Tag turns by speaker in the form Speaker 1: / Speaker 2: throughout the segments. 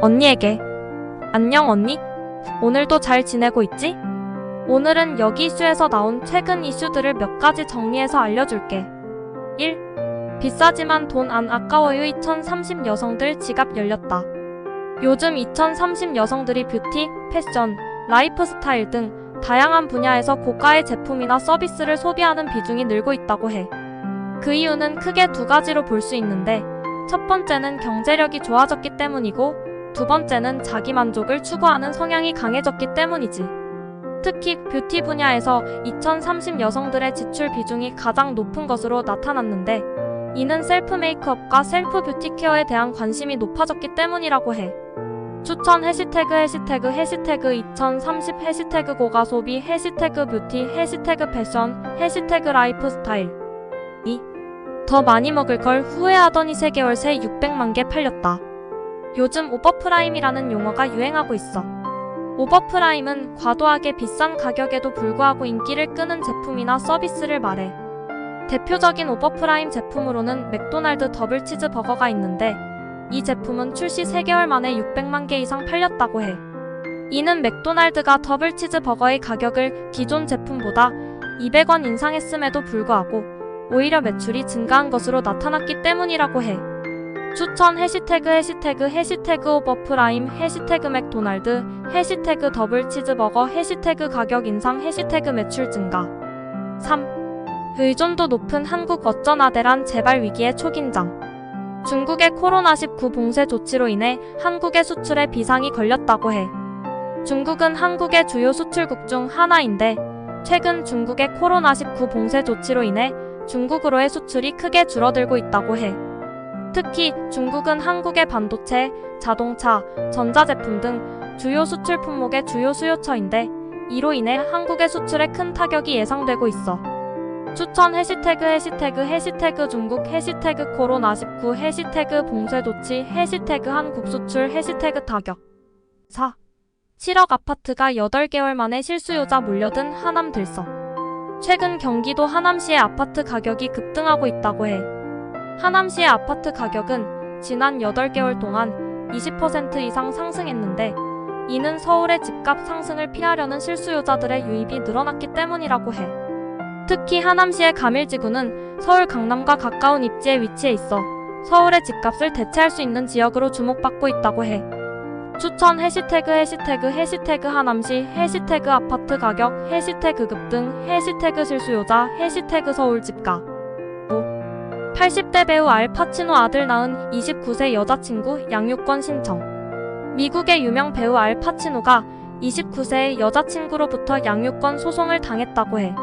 Speaker 1: 언니에게. 안녕 언니? 오늘도 잘 지내고 있지? 오늘은 여기 이슈에서 나온 최근 이슈들을 몇 가지 정리해서 알려줄게. 1. 비싸지만 돈 안 아까워요. 2030 여성들 지갑 열렸다. 요즘 2030 여성들이 뷰티, 패션, 라이프 스타일 등 다양한 분야에서 고가의 제품이나 서비스를 소비하는 비중이 늘고 있다고 해. 그 이유는 크게 두 가지로 볼 수 있는데, 첫 번째는 경제력이 좋아졌기 때문이고, 두 번째는 자기 만족을 추구하는 성향이 강해졌기 때문이지. 특히 뷰티 분야에서 2030 여성들의 지출 비중이 가장 높은 것으로 나타났는데, 이는 셀프 메이크업과 셀프 뷰티 케어에 대한 관심이 높아졌기 때문이라고 해. 추천 해시태그 2030 해시태그 고가소비 해시태그 뷰티 해시태그 패션 해시태그 라이프 스타일. 2. 더 많이 먹을 걸 후회하더니 3개월 새 600만 개 팔렸다. 요즘 오버프라임이라는 용어가 유행하고 있어. 오버프라임은 과도하게 비싼 가격에도 불구하고 인기를 끄는 제품이나 서비스를 말해. 대표적인 오버프라임 제품으로는 맥도날드 더블 치즈버거가 있는데, 이 제품은 출시 3개월 만에 600만 개 이상 팔렸다고 해. 이는 맥도날드가 더블 치즈버거의 가격을 기존 제품보다 200원 인상했음에도 불구하고 오히려 매출이 증가한 것으로 나타났기 때문이라고 해. 추천 해시태그 오버프라임 해시태그 맥도날드 해시태그 더블 치즈버거 해시태그 가격 인상 해시태그 매출 증가. 3. 의존도 높은 한국 어쩌나 대란 재발 위기의 초긴장. 중국의 코로나19 봉쇄 조치로 인해 한국의 수출에 비상이 걸렸다고 해. 중국은 한국의 주요 수출국 중 하나인데, 최근 중국의 코로나19 봉쇄 조치로 인해 중국으로의 수출이 크게 줄어들고 있다고 해. 특히 중국은 한국의 반도체, 자동차, 전자제품 등 주요 수출 품목의 주요 수요처인데, 이로 인해 한국의 수출에 큰 타격이 예상되고 있어. 추천 해시태그 중국 해시태그 코로나19 해시태그 봉쇄 조치 해시태그 한국 수출 해시태그 타격. 4. 7억 아파트가 8개월 만에 실수요자 몰려든 하남 들석. 최근 경기도 하남시의 아파트 가격이 급등하고 있다고 해. 하남시의 아파트 가격은 지난 8개월 동안 20% 이상 상승했는데, 이는 서울의 집값 상승을 피하려는 실수요자들의 유입이 늘어났기 때문이라고 해. 특히 하남시의 가밀지구는 서울 강남과 가까운 입지에 위치해 있어 서울의 집값을 대체할 수 있는 지역으로 주목받고 있다고 해. 추천 해시태그 하남시 해시태그 아파트 가격 해시태그 급등 해시태그 실수요자 해시태그 서울 집가. 5. 80대 배우 알 파치노 아들 낳은 29세 여자친구 양육권 신청. 미국의 유명 배우 알 파치노가 29세의 여자친구로부터 양육권 소송을 당했다고 해.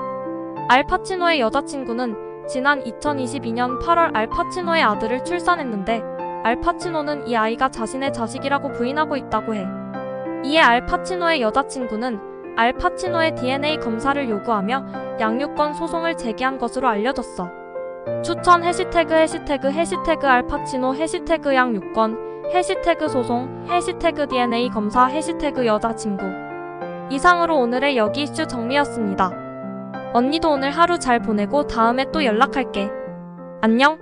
Speaker 1: 알 파치노의 여자친구는 지난 2022년 8월 알 파치노의 아들을 출산했는데, 알 파치노는 이 아이가 자신의 자식이라고 부인하고 있다고 해. 이에 알 파치노의 여자친구는 알 파치노의 DNA 검사를 요구하며 양육권 소송을 제기한 것으로 알려졌어. 추천 해시태그 알 파치노 해시태그 양육권 해시태그 소송 해시태그 DNA 검사 해시태그 여자친구. 이상으로 오늘의 여기 이슈 정리였습니다. 언니도 오늘 하루 잘 보내고 다음에 또 연락할게. 안녕.